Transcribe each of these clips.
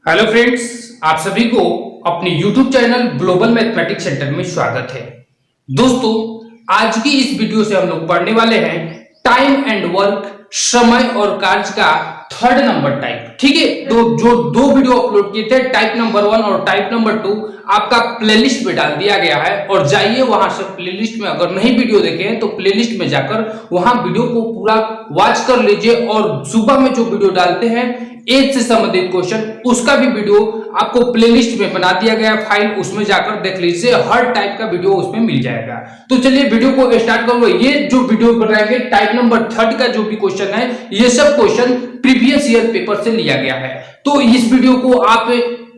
Hello friends, आप सभी को अपने YouTube channel global mathematics centre में स्वागत है। दोस्तों, आज की इस वीडियो से हम लोग पढ़ने वाले हैं टाइम एंड वर्क, समय और कार्य का थर्ड नंबर टाइप। ठीक है, तो जो दो वीडियो अपलोड किए थे, टाइप नंबर 1 और टाइप नंबर 2, आपका प्लेलिस्ट में डाल दिया गया है और जाइए वहां से प्लेलिस्ट में, अगर नहीं वीडियो देखे हैं तो प्लेलिस्ट में जाकर वहां वीडियो को पूरा वॉच कर लीजिए। और सुबह में जो वीडियो डालते हैं एज से संबंधित क्वेश्चन, उसका भी वीडियो आपको प्लेलिस्ट में बना दिया गया फाइल, उसमें जाकर देख लीजिए। हर टाइप का वीडियो उसमें मिल जाएगा। तो चलिए वीडियो को स्टार्ट करूंगा। ये जो वीडियो बनाएंगे टाइप नंबर 3 का जो भी क्वेश्चन है, ये सब क्वेश्चन प्रीवियस ईयर पेपर से लिया गया है। तो इस वीडियो को आप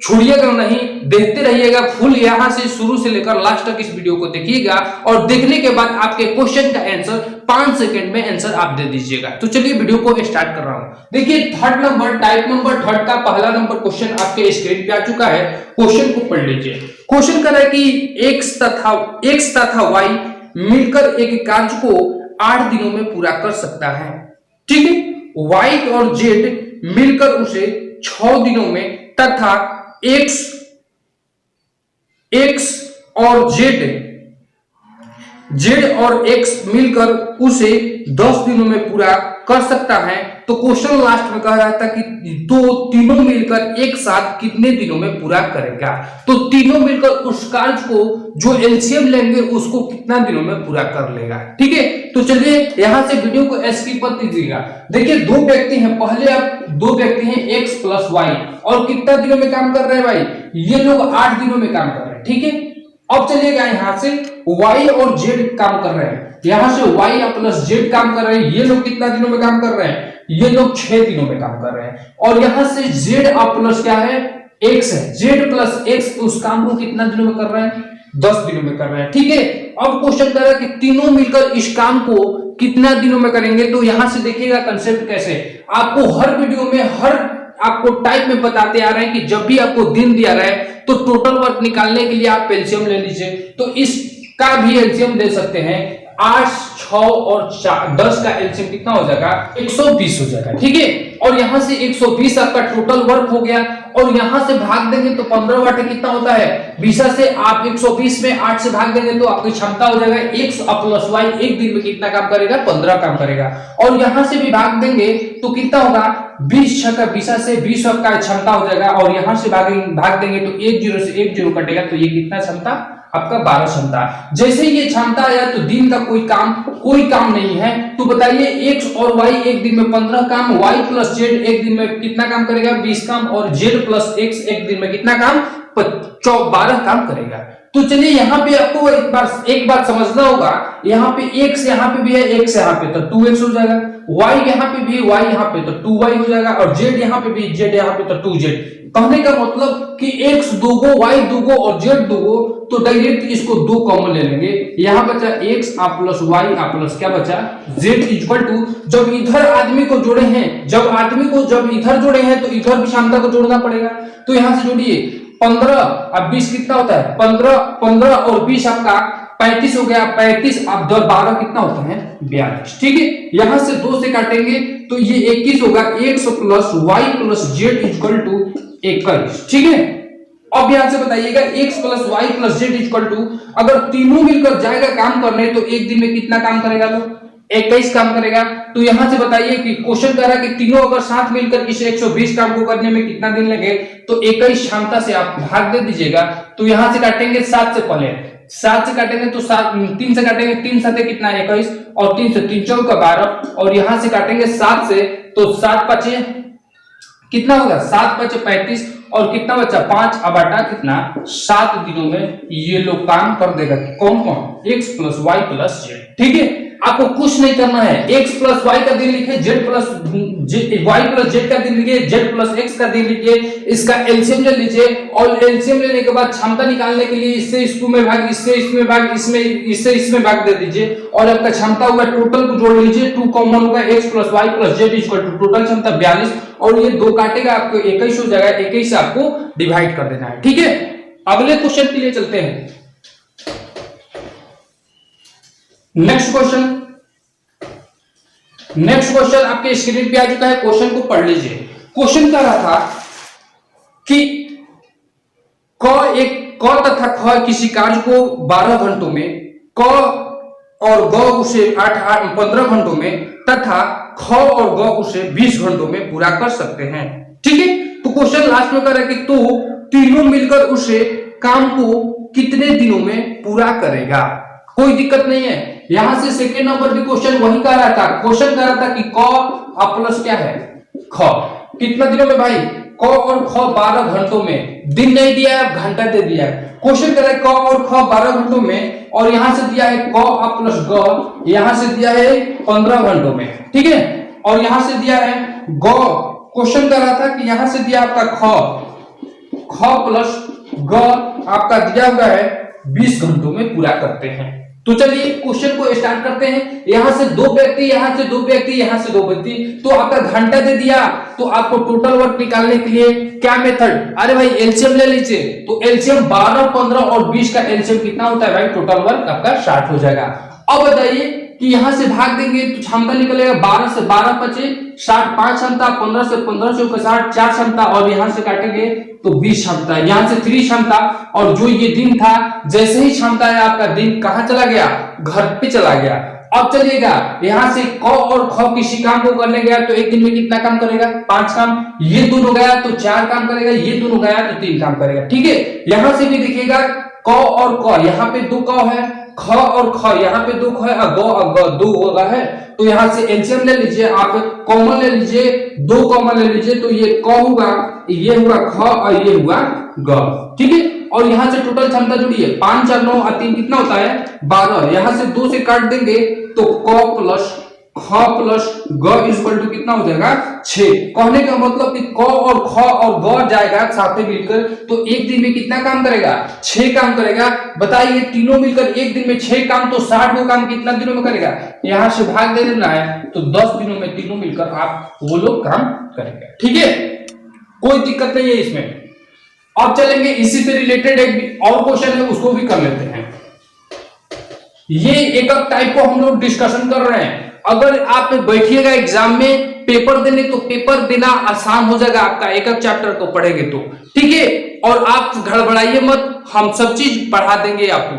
छोड़िएगा नहीं, देखते रहिएगा फुल, यहां से शुरू से लेकर लास्ट तक इस वीडियो को देखिएगा और देखने के बाद आपके क्वेश्चन का आंसर 5 सेकंड में आंसर आप दे दीजिएगा। तो चलिए वीडियो को स्टार्ट कर रहा हूं। देखिए थर्ड नंबर, टाइप नंबर 3 का पहला नंबर क्वेश्चन आपके स्क्रीन पे आ चुका है। क्वेश्चन को पढ़ लीजिए। क्वेश्चन कर रहा है कि x तथा y मिलकर एक कार्य को 8 दिनों में पूरा कर सकता है। ठीक है, y और z मिलकर उसे 6 दिनों में तथा x और z और x मिलकर उसे 10 दिनों में पूरा कर सकता है। तो क्वेश्चन लास्ट में कह रहा था कि तो तीनों मिलकर एक साथ कितने दिनों में पूरा करेगा। तो तीनों मिलकर उस कार्य को जो एलसीएम लेंगे उसको कितना दिनों में पूरा कर लेगा। ठीक है, तो चलिए यहां से वीडियो को स्किप मत कीजिएगा। देखिए दो व्यक्ति हैं, पहले आप दो व्यक्ति हैं x प्लस वाई, और कितना दिनों में काम कर रहे हैं भाई, ये लोग 8 दिनों में काम कर रहे हैं। ठीक है, अब चलिएगा यहां से y और z काम कर रहे हैं, यहां से y प्लस z काम कर रहे हैं। ये लोग कितना दिनों में काम कर रहे हैं, ये लोग 6 दिनों में काम कर रहे हैं। और यहां से z प्लस क्या है, x है, z प्लस x, उस काम को कितना दिनों में कर रहे हैं, 10 दिनों में कर रहे हैं। ठीक है, अब क्वेश्चन कर रहा है कि तीनों मिलकर इस काम को कितना दिनों में करेंगे। तो यहां से देखिएगा कंसेप्ट कैसे, आपको हर वीडियो में हर आपको टाइप में बताते आ रहे हैं कि जब भी आपको दिन दिया रहा है तो टोटल वर्क निकालने के लिए आप एलसीएम ले लीजिए। तो इसका भी एलसीएम दे सकते हैं। 8, 6 और 10 का एलसीएम कितना हो जाएगा, 120 हो जाएगा। ठीक है, और यहां से 120 आपका टोटल वर्क हो गया, और यहां से भाग देंगे तो 15 बटे कितना होता है 20 से। आप 120 में 8 से भाग देंगे तो आपकी क्षमता हो जाएगा x प्लस y एक दिन में कितना काम करेगा, 15 काम करेगा। और यहां से भी भाग देंगे तो कितना होगा, 20 6 का 20 से 20 का क्षमता हो जाएगा। और यहां से भाग देंगे तो 1 0 से 1 0 कटेगा, तो ये कितना क्षमता आपका 12 क्षमता। जैसे ही ये क्षमता आया तो दिन का कोई काम नहीं है। तो बताइए x और y एक दिन में 15 काम, y प्लस z एक दिन में कितना काम करेगा, 20 काम, और z प्लस x एक दिन में कितना काम, 12 काम करेगा। तो चलिए यहाँ पे आपको एक बात समझना होगा, यहाँ पे x यहाँ पे भी है, x यहाँ पे तो 2x हो जाएगा, y यहाँ पे भी, y यहाँ पे तो 2y हो जाएगा, और z यहाँ पे भी, z यहाँ पे तो 2z। कहने का मतलब कि x दूगो, y दूगो और z दूगो, तो डायरेक्ट इसको 2 कॉमन ले लेंगे। यहाँ बचा x प्लस y प्लस क्या बचा z इक्वल टू, जब इधर आदमी को जोड़े हैं, जब इधर जोड़े हैं तो इधर भी क्षमता को जोड़ना पड़ेगा। तो यहां से जोड़िए 15 अब 20 कितना होता है, 15 और 20 आपका 35 हो गया। 35 अब 12 कितना होता है, 42। ठीक है, यहां से 2 से काटेंगे तो ये 21 होगा। x plus y plus z equal to 21। ठीक है, अब यहां से बताइएगा x plus y plus z equal to, अगर तीनों मिलकर जाएगा काम करने तो एक दिन में कितना काम करेगा, तो 21 काम करेगा। तो यहां से बताइए कि क्वेश्चन कह रहा है कि तीनों अगर साथ मिलकर इस 120 काम को करने में कितना दिन लगे, तो 21 क्षमता से आप भाग दे दीजिएगा। तो यहां से काटेंगे 7 से, पहले 7 से काटेंगे तो 3 से काटेंगे, 3 साथे कितना 21, और 3 से 3 चौका 12, और यहां से काटेंगे 7 से तो 7 5 कितना होगा, 7 5 35, और कितना बचा 5 बटा कितना 7 दिनों में ये लोग काम कर देगा। कौन x plus y plus z। ठीक है, आपको कुछ नहीं करना है, x प्लस y का दिन लिखे, y प्लस z का दिन लिखिए, z प्लस x का दिन लिखिए, इसका एलसीएम ले लीजिए, और एलसीएम लेने के बाद क्षमता निकालने के लिए इससे इसको में भाग, इससे इसमें भाग, इसमें भाग दे दीजिए, और आपका क्षमता होगा, टोटल को जोड़ लीजिए, 2 कॉमन होगा, x plus y plus z equal to total क्षमता 42, और ये 2 काटेगा आपको 21 हो जाएगा। 21 से आपको डिवाइड कर देना है। ठीक है, अगले क्वेश्चन के लिए चलते हैं। नेक्स्ट क्वेश्चन आपके स्क्रीन पे आ चुका है। क्वेश्चन को पढ़ लीजिए। क्वेश्चन कर रहा था कि क तथा ख किसी कार्य को 12 घंटों में, क और ग उसे 15 घंटों में तथा ख और ग उसे 20 घंटों में पूरा कर सकते हैं। ठीक है, तो क्वेश्चन लास्ट में कह रहा है कि तो तीनों मिलकर उसे काम को कितने दिनों में पूरा करेगा। कोई दिक्कत नहीं है, यहां से सेकेंड नंबर भी क्वेश्चन वही कह रहा था। क्वेश्चन कह रहा था कि क प्लस क्या है ख, कितना दिनों में भाई, क और ख 12 घंटों में, दिन नहीं दिया है, घंटा दे दिया है। क्वेश्चन कर रहा है क और ख 12 घंटों में, और यहां से दिया है क प्लस ग, यहां से दिया है 15 घंटों में। ठीक है, और यहां से दिया है ग, क्वेश्चन कर रहा था कि यहां से दिया आपका ख प्लस ग आपका दिया हुआ है 20 घंटों में पूरा करते हैं। तो चलिए क्वेश्चन को स्टार्ट करते हैं। यहां से दो व्यक्ति, यहां से दो व्यक्ति, यहां से दो व्यक्ति, तो आपका घंटा दे दिया, तो आपको टोटल वर्क निकालने के लिए क्या मेथड, अरे भाई एलसीएम ले लीजिए। तो एलसीएम 12, 15 और 20 का एलसीएम कितना होता है भाई, टोटल वर्क आपका 60 हो जाएगा। अब बताइए कि यहां से भाग देंगे तो क्षमता निकलेगा 12 से 12 बचे 60, 5 क्षमता, 15 से 15 से 60, 4 क्षमता, और यहां से काटेंगे तो 20 क्षमता, यहां से 3 क्षमता, और जो ये दिन था, जैसे ही क्षमता है आपका दिन कहां चला गया, घर पे चला गया। अब चलिएगा यहां से क और ख किसी काम को करने गया तो एक दिन में कितना काम करेगा, 5 काम, ये दोनों गया तो 4 काम करेगा, ये दोनों गया तो 3 काम करेगा। ठीक है, यहां से भी देखिएगा क और क, यहाँ पे 2 क है, ख और ख यहाँ पे 2 ख है, ग 2 होगा है, तो यहां से एलसीएम ले लीजिए, आप कॉमन ले लीजिए, 2 कॉमन ले लीजिए, तो ये क होगा, ये हुआ ख और ये हुआ ग। ठीक है, और यहां से टोटल क्षमता जुड़ी है 5 4 9 और 3 कितना होता है 12, यहां से 2 से काट देंगे तो क प्लस ख प्लस ग इक्वल टू कितना हो जाएगा 6। कहने का मतलब कि क और ख और ग जाएगा साथ में मिलकर तो एक दिन में कितना काम करेगा, 6 काम करेगा। बताइए तीनों मिलकर एक दिन में 6 काम, तो 60 को काम कितना दिनों में करेगा, यहां से भाग दे देना है तो 10 दिनों में तीनों मिलकर आप वो लोग काम करेंगे। ठीक है, कोई दिक्कत नहीं है इसमें। अब चलेंगे इसी से रिलेटेड एक और क्वेश्चन है, उसको भी कर लेते हैं। ये एक टाइप को हम लोग डिस्कशन कर रहे हैं। अगर आप बैठिएगा एग्जाम में पेपर देने तो पेपर देना आसान हो जाएगा आपका, एक एक चैप्टर को पढ़ेंगे तो। ठीक है, और आप घड़बड़ाइए मत, हम सब चीज पढ़ा देंगे आपको।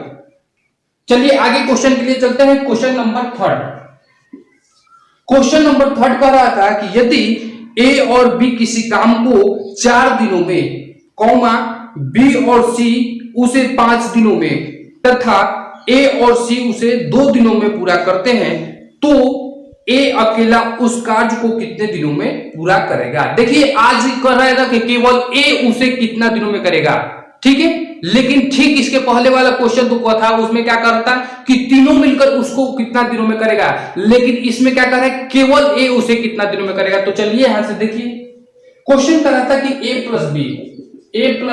चलिए आगे क्वेश्चन के लिए चलते हैं। क्वेश्चन नंबर 3 कह रहा था कि यदि ए और बी किसी काम को 4 दिनों में, कौमा बी और सी उसे 5 दिनों में तथा ए और सी उसे 2 दिनों में पूरा करते हैं, तो ए अकेला उस कार्य को कितने दिनों में पूरा करेगा। देखिए आज कर रहा है ना कि केवल ए उसे कितना दिनों में करेगा। ठीक है, लेकिन ठीक इसके पहले वाला क्वेश्चन तो था, उसमें क्या करता कि तीनों मिलकर उसको कितना दिनों में करेगा, लेकिन इसमें क्या कर रहा है, केवल ए उसे कितना दिनों में करेगा। तो चलिए यहां से देखिए, क्वेश्चन कर रहा था कि ए प्लस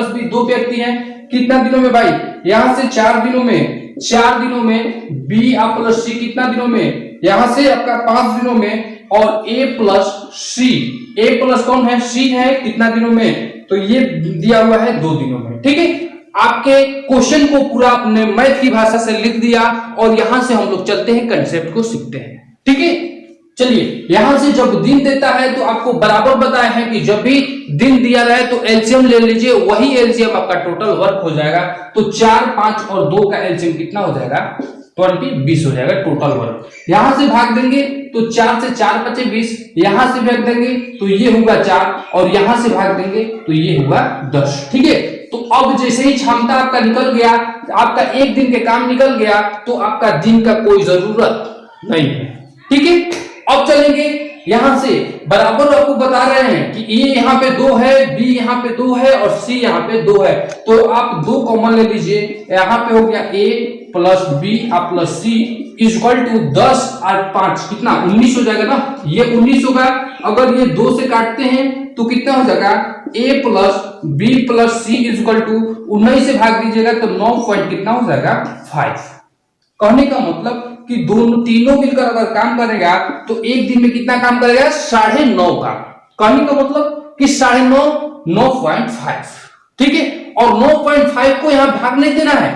बी 2 व्यक्ति हैं, कितना दिनों में भाई, यहां से 4 दिनों में, 4 दिनों में, बी प्लस सी कितना दिनों में, यहां से आपका 5 दिनों में, और ए प्लस सी, ए प्लस कौन है, सी है, कितना दिनों में, तो ये दिया हुआ है 2 दिनों में। ठीक है, आपके क्वेश्चन को पूरा आपने मैथ की भाषा से लिख दिया, और यहां से हम लोग चलते हैं कंसेप्ट को सीखते हैं। ठीक है, चलिए यहां से जब दिन देता है तो आपको बराबर बताया है कि जब भी दिन दिया रहे तो एलसीएम ले लीजिए, वही एलसीएम आपका टोटल वर्क हो जाएगा। तो 4, 5 और 2 का एलसीएम कितना हो जाएगा, 20 हो जाएगा टोटल वर्क। यहां से भाग देंगे तो 4 से 4 बचे 20, यहां से भाग देंगे तो ये होगा 4, और यहां से भाग देंगे तो ये होगा 10। ठीक है, तो अब जैसे ही क्षमता आपका निकल गया, आपका एक दिन के काम निकल गया, तो आपका दिन का कोई जरूरत नहीं है। ठीक है, अब चलेंगे यहां से बराबर आपको बता रहे हैं कि ए यहां पे 2 है, बी यहां पे 2 है और सी यहां पे 2 है, तो आप 2 कॉमन ले लीजिए, यहां पे हो गया A plus B plus C equal to 10 और 5 कितना 19 हो जाएगा ना, ये 19 होगा। अगर ये 2 से काटते हैं तो कितना हो जाएगा, A plus B plus C equal to 19 से भाग दीजिएगा तो 9 पॉइंट कितना हो जाएगा 5। कहने का मतलब कि दोनों तीनों मिलकर अगर काम करेगा तो एक दिन में कितना काम करेगा, 9.5 का। कहने का मतलब कि 9.5 9.5। ठीक है, और 9.5 को यहां भाग नहीं देना है,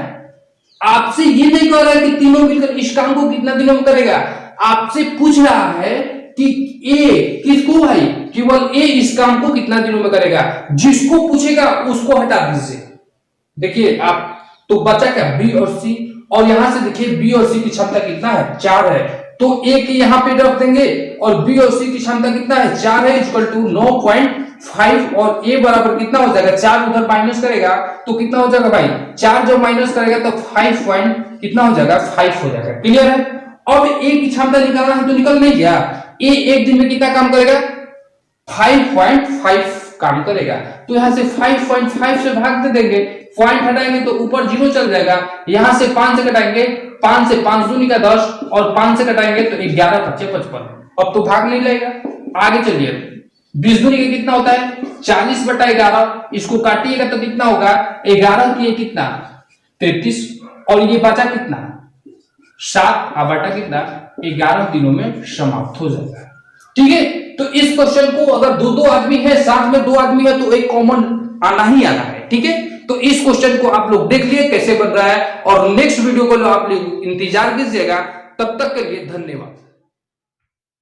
आपसे ये नहीं कह रहा है कि तीनों मिलकर इस काम को कितना दिनों में करेगा, आपसे पूछ रहा है कि ए किसको भाई, केवल ए इस काम को कितना दिनों में करेगा, जिसको पूछेगा उसको हटा दीजिए। देखिए आप, तो बचा क्या, बी और सी, और यहां से देखिए बी और सी की क्षमता कितना है, 4 है, तो ए की यहां पे रख देंगे और बी और सी की क्षमता कितना है, 4 है, इक्वल टू 9.5, और ए बराबर कितना हो जाएगा, 4 उधर माइनस करेगा तो कितना हो जाएगा भाई, 4 जब माइनस करेगा तो 5 पॉइंट कितना हो जाएगा, 5 हो जाएगा। क्लियर है। अब ए की क्षमता निकालना है तो निकल नहीं गया, ए एक दिन में कितना काम करेगा, 5.5 काम करेगा, तो यहां से 5.5 से भाग दे देंगे, पॉइंट हटाएंगे तो ऊपर 0 चल जाएगा, यहां से 5 से घटाएंगे, 5 से 5 दूनी का 10 और 5 से घटाएंगे तो 11 25 55, अब तो भाग नहीं लगेगा। आगे चलिए, 20 दूनी का कितना होता है, 40/11, इसको काटिएगा तो कितना होगा, 11 की कितना 33, और ये बचा कितना 7, बटा कितना 11 दिनों में समाप्त हो जाएगा। ठीक है, तो इस क्वेश्चन को अगर दो आदमी है, साथ में 2 आदमी है तो एक कॉमन आना ही आना है। ठीक है, तो इस क्वेश्चन को आप लोग देख लिए कैसे बन रहा है, और नेक्स्ट वीडियो को आप लोग इंतजार कीजिएगा। तब तक के लिए धन्यवाद।